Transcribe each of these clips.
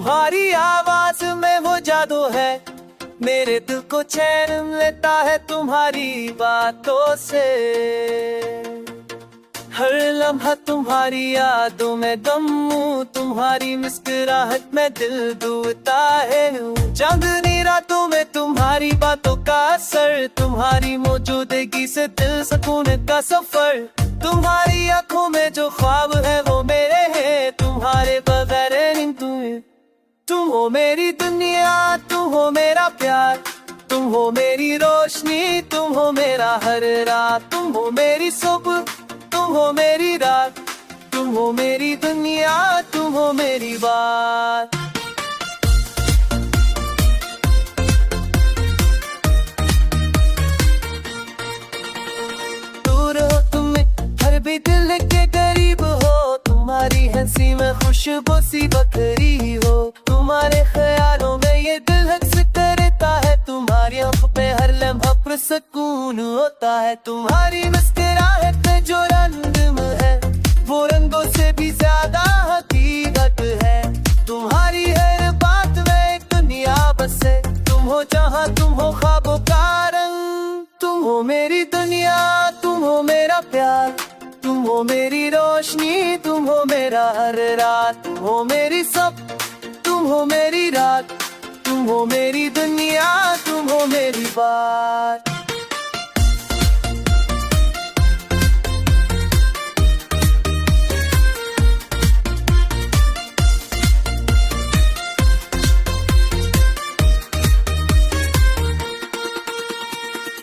तुम्हारी आवाज में वो जादू है, मेरे दिल को चैन लेता है तुम्हारी बातों से। हर लम्हा तुम्हारी यादों में गम हूँ, तुम्हारी मुस्कुराहट में दिल डूबता है। चांदनी रातों में तुम्हारी बातों का असर, तुम्हारी मौजूदगी से दिल सुकून का सफर। तुम्हारी आंखों में जो ख्वाब है वो मेरे हैं, तुम्हारे बगैर नींद तुम हो मेरी दुनिया, तुम हो मेरा प्यार, तुम हो मेरी रोशनी, तुम हो मेरा हर रात। तुम हो मेरी सुबह, तुम हो मेरी रात, तुम हो मेरी दुनिया, तुम हो मेरी बात। दूर हो तुम हर भी दिल के करीब हो, तुम्हारी हंसी में खुशबू सी बखरी हो। तुम्हारे ख्यालों में ये दिल हंसता रहता है, तुम्हारी आँखों पे हर लम्हा पर सुकून होता है। तुम्हारी मुस्कुराहट में जो रंग है वो रंगों से भी ज्यादा हकीकत है। तुम्हारी हर बात में एक दुनिया बसे, तुम हो जहाँ तुम हो ख्वाबों का रंग। तुम हो मेरी दुनिया, तुम हो मेरा प्यार, तुम हो मेरी रोशनी, तुम हो मेरा हर रात। तुम हो मेरी सब, तुम हो मेरी रात, तुम हो मेरी दुनिया, तुम हो मेरी बात।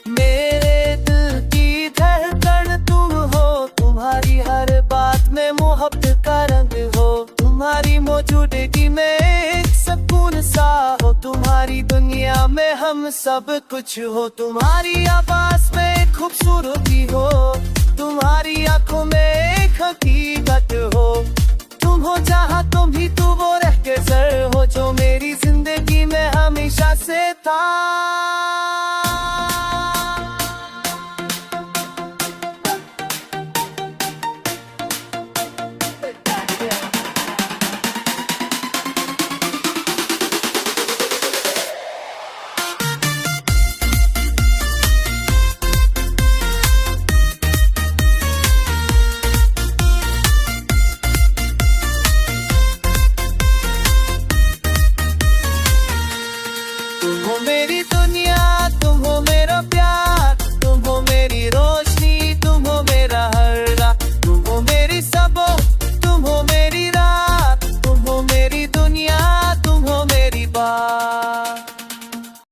मेरे दिल की धड़कन तुम हो, तुम्हारी हर बात में मोहब्बत का रंग हो। तुम्हारी मौजूदगी में एक सुकून सा हो, तुम्हारी दुनिया में हम सब कुछ हो। तुम्हारी आवाज में खूबसूरती हो, तुम्हारी आंखों में एक हकीकत हो। तुम हो जहाँ तुम ही तू वो रह के जर हो, जो मेरी जिंदगी में हमेशा से था। तुम हो मेरी दुनिया, तुम हो मेरा प्यार, तुम हो मेरी रोशनी।